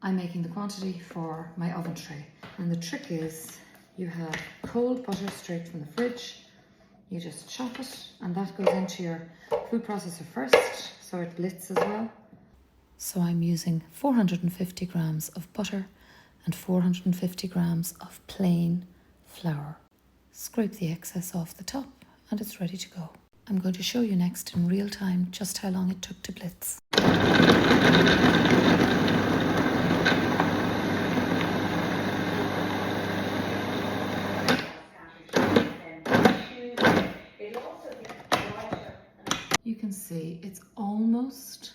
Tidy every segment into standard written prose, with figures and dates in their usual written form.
I'm making the quantity for my oven tray. And the trick is you have cold butter straight from the fridge. You just chop it and that goes into your food processor first so it blitz as well. So I'm using 450 grams of butter and 450 grams of plain flour. Scrape the excess off the top and it's ready to go. I'm going to show you next in real time just how long it took to blitz. You can see it's almost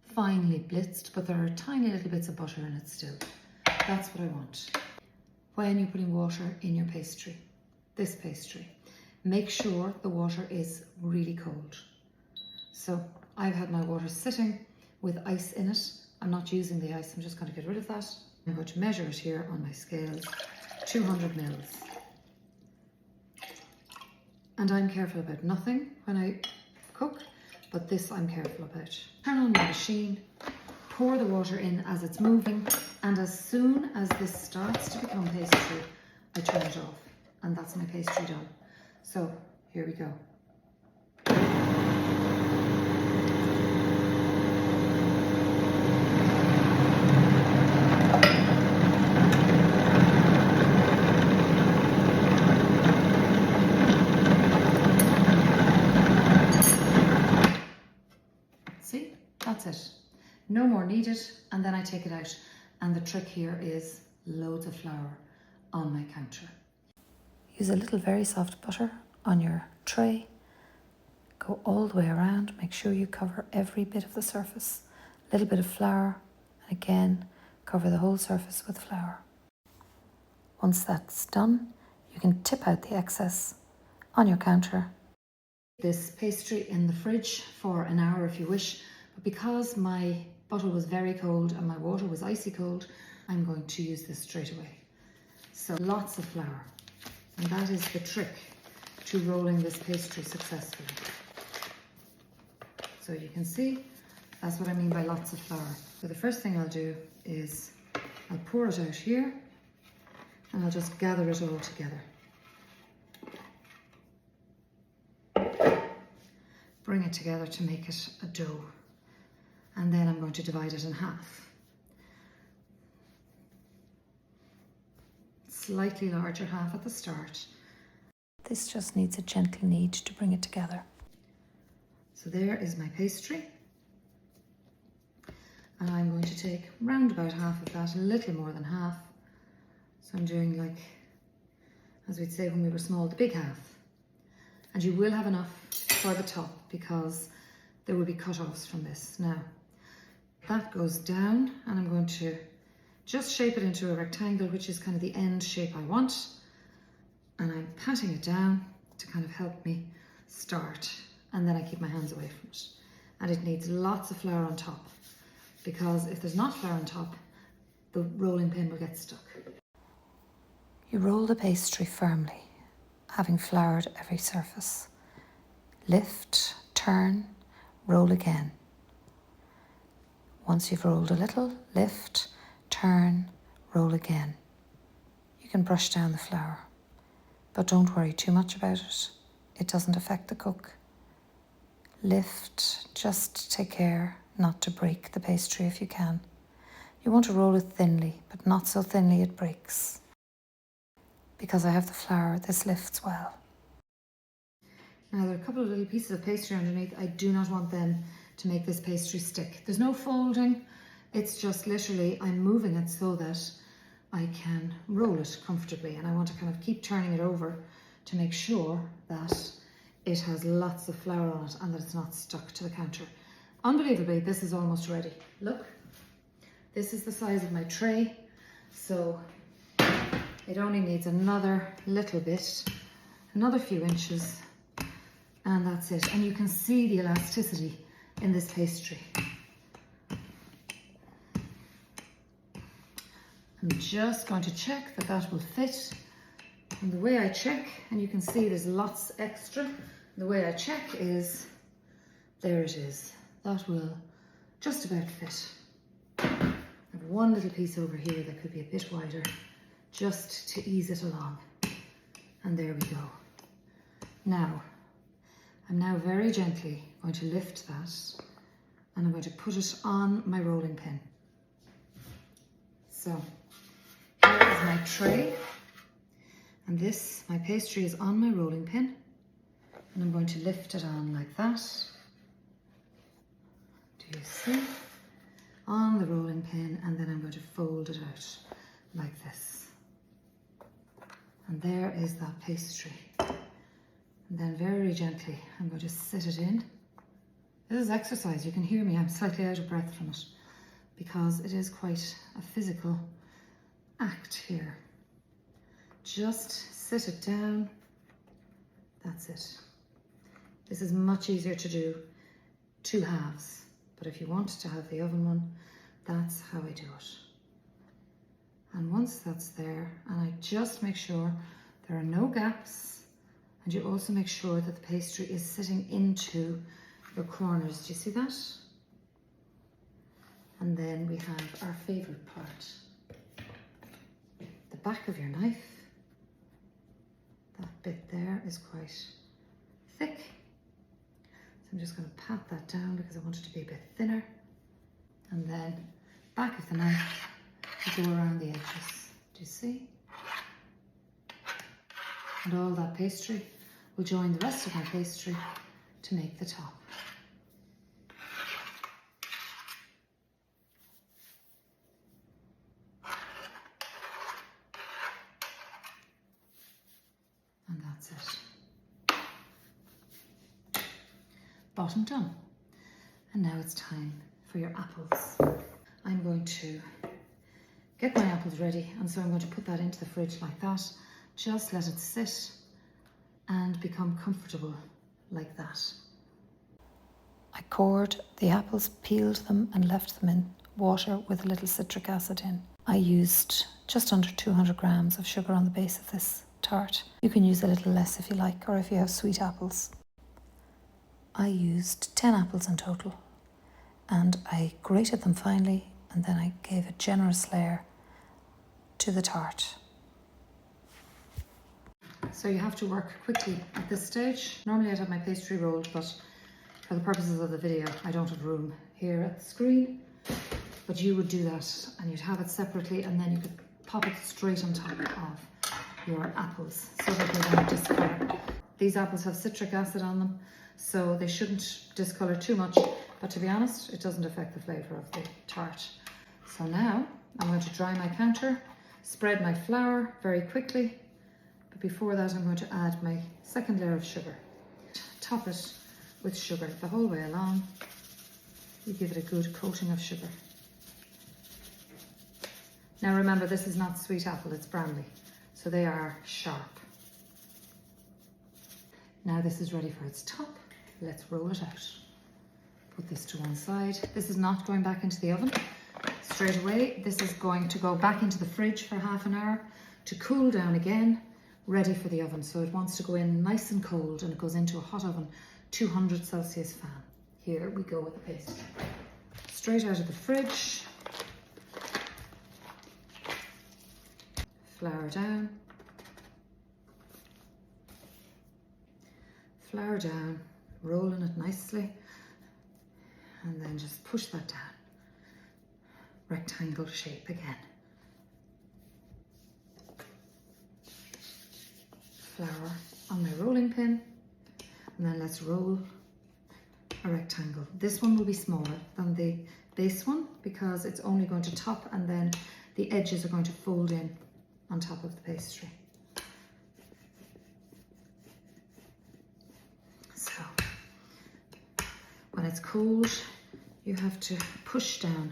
finely blitzed, but there are tiny little bits of butter in it still. That's what I want. When you're putting water in your pastry, this pastry, make sure the water is really cold. So I've had my water sitting with ice in it. I'm not using the ice, I'm just going to get rid of that. I'm going to measure it here on my scales, 200 mils. And I'm careful about nothing when I cook, but this I'm careful about. Turn on my machine, pour the water in as it's moving, and as soon as this starts to become pastry, I turn it off, and that's my pastry done. So here we go. See, that's it. No more needed, and then I take it out. And the trick here is loads of flour on my counter. Use a little very soft butter on your tray. Go all the way around. Make sure you cover every bit of the surface. A little bit of flour, and again, cover the whole surface with flour. Once that's done, you can tip out the excess on your counter. This pastry in the fridge for an hour if you wish, but because my butter was very cold and my water was icy cold, I'm going to use this straight away. So lots of flour. And that is the trick to rolling this pastry successfully. So you can see, that's what I mean by lots of flour. So the first thing I'll do is I'll pour it out here and I'll just gather it all together. Bring it together to make it a dough. And then I'm going to divide it in half. Slightly larger half at the start. This just needs a gentle knead to bring it together. So there is my pastry. And I'm going to take round about half of that, a little more than half. So I'm doing like, as we'd say when we were small, the big half. And you will have enough for the top because there will be cut-offs from this. Now, that goes down and I'm going to just shape it into a rectangle, which is kind of the end shape I want. And I'm patting it down to kind of help me start. And then I keep my hands away from it. And it needs lots of flour on top because if there's not flour on top, the rolling pin will get stuck. You roll the pastry firmly, having floured every surface. Lift, turn, roll again. Once you've rolled a little, lift, turn, roll again. You can brush down the flour, but don't worry too much about it. It doesn't affect the cook. Lift, just take care not to break the pastry if you can. You want to roll it thinly, but not so thinly it breaks. Because I have the flour, this lifts well. Now there are a couple of little pieces of pastry underneath. I do not want them to make this pastry stick. There's no folding. It's just literally I'm moving it so that I can roll it comfortably, and I want to kind of keep turning it over to make sure that it has lots of flour on it and that it's not stuck to the counter. Unbelievably, this is almost ready. Look, this is the size of my tray, so it only needs another little bit, another few inches, and that's it. And you can see the elasticity in this pastry. I'm just going to check that that will fit. And the way I check, and you can see there's lots extra, the way I check is, there it is. That will just about fit. I have a one little piece over here that could be a bit wider, just to ease it along. And there we go. Now, I'm now very gently going to lift that and I'm going to put it on my rolling pin. So, here is my tray. And this, my pastry is on my rolling pin. And I'm going to lift it on like that. Do you see? On the rolling pin, and then I'm going to fold it out like this. And there is that pastry. And then very gently, I'm going to sit it in. This is exercise, you can hear me, I'm slightly out of breath from it because it is quite a physical act here. Just sit it down, that's it. This is much easier to do 2 halves, but if you want to have the oven one, that's how I do it. And once that's there, and I just make sure there are no gaps, and you also make sure that the pastry is sitting into your corners. Do you see that? And then we have our favorite part, the back of your knife. That bit there is quite thick. So I'm just going to pat that down because I want it to be a bit thinner. And then back of the knife, you go around the edges. Do you see? And all that pastry will join the rest of my pastry to make the top. And that's it. Bottom done. And now it's time for your apples. I'm going to get my apples ready, and so I'm going to put that into the fridge like that. Just let it sit and become comfortable like that. I cored the apples, peeled them and left them in water with a little citric acid in. I used just under 200 grams of sugar on the base of this tart. You can use a little less if you like, or if you have sweet apples. I used 10 apples in total, and I grated them finely, and then I gave a generous layer to the tart. So you have to work quickly at this stage. Normally I'd have my pastry rolled, but for the purposes of the video, I don't have room here at the screen. But you would do that, and you'd have it separately, and then you could pop it straight on top of your apples so that they don't discolour. These apples have citric acid on them, so they shouldn't discolour too much, but to be honest, it doesn't affect the flavour of the tart. So now I'm going to dry my counter, spread my flour very quickly, but before that I'm going to add my second layer of sugar. Top it with sugar the whole way along. You give it a good coating of sugar. Now remember, this is not sweet apple, it's Bramley, so they are sharp. Now this is ready for its top. Let's roll it out. Put this to one side. This is not going back into the oven straight away. This is going to go back into the fridge for half an hour to cool down again, ready for the oven. So it wants to go in nice and cold, and it goes into a hot oven, 200 Celsius fan. Here we go with the paste. Straight out of the fridge. Flour down. Flour down, rolling it nicely, and then just push that down. Rectangle shape again. Flour on my rolling pin, and then let's roll a rectangle. This one will be smaller than the base one because it's only going to top, and then the edges are going to fold in on top of the pastry. So when it's cold, you have to push down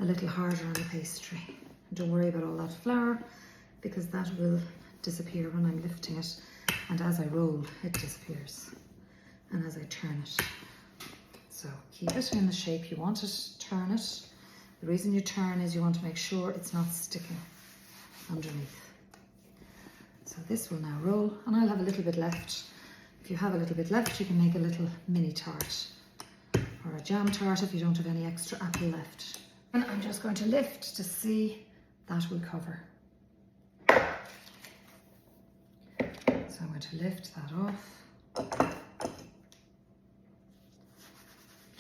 a little harder on the pastry. Don't worry about all that flour because that will disappear when I'm lifting it, and as I roll it disappears, and as I turn it. So keep it in the shape you want it, turn it. The reason you turn is you want to make sure it's not sticking underneath. So this will now roll, and I'll have a little bit left. If you have a little bit left, you can make a little mini tart or a jam tart if you don't have any extra apple left. And I'm just going to lift to see that will cover. So I'm going to lift that off.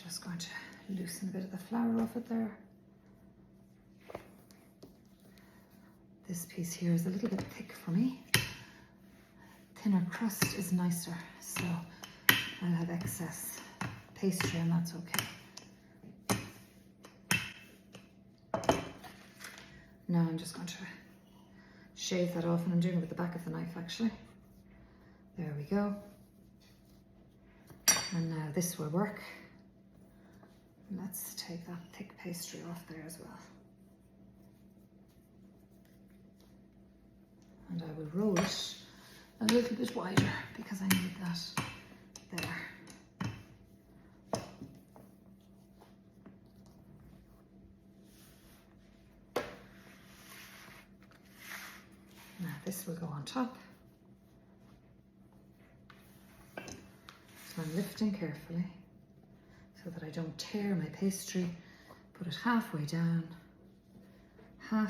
Just going to loosen a bit of the flour off it there. This piece here is a little bit thick for me. Thinner crust is nicer, so I'll have excess pastry and that's okay. Now I'm just going to shave that off, and I'm doing it with the back of the knife actually. There we go. And now this will work. Let's take that thick pastry off there as well. And I will roll it a little bit wider because I need that there. Now this will go on top. So I'm lifting carefully so that I don't tear my pastry. Put it halfway down. Do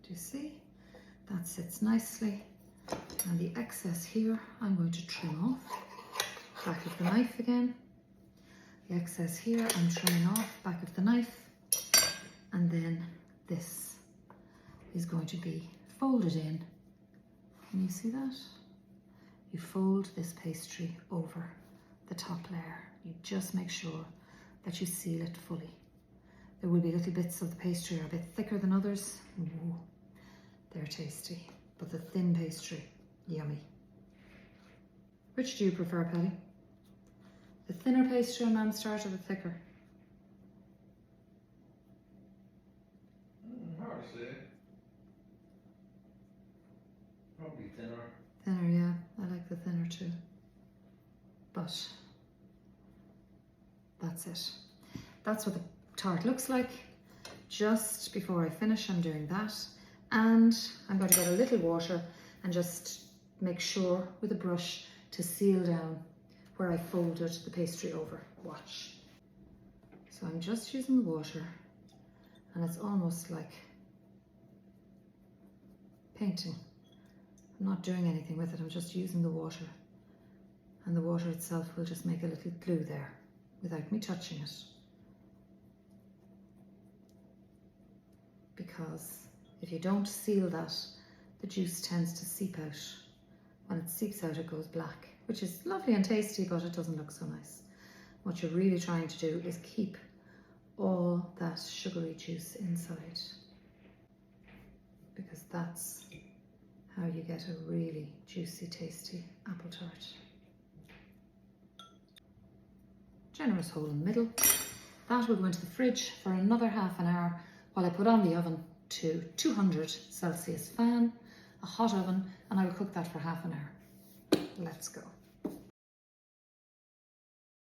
you see? That sits nicely. And the excess here, I'm going to trim off. Back of the knife again. The excess here, I'm trimming off, back of the knife. And then this is going to be folded in. Can you see that? You fold this pastry over the top layer. You just make sure that you seal it fully. There will be little bits of the pastry are a bit thicker than others. Ooh, they're tasty, but the thin pastry, yummy. Which do you prefer, Patty? The thinner pastry on Mam's Tart or the thicker? Hard to say. Probably thinner. Thinner, yeah. I like the thinner too. But that's it. That's what the tart looks like. Just before I finish, I'm doing that. And I'm going to get a little water and just make sure with a brush to seal down where I folded the pastry over. Watch. So I'm just using the water, and it's almost like painting. I'm not doing anything with it, I'm just using the water. And the water itself will just make a little glue there without me touching it. Because if you don't seal that, the juice tends to seep out. When it seeps out, it goes black, which is lovely and tasty, but it doesn't look so nice. What you're really trying to do is keep all that sugary juice inside, because that's how you get a really juicy, tasty apple tart. Generous hole in the middle. That will go into the fridge for another half an hour while I put on the oven to 200 Celsius fan, a hot oven, and I will cook that for half an hour. Let's go.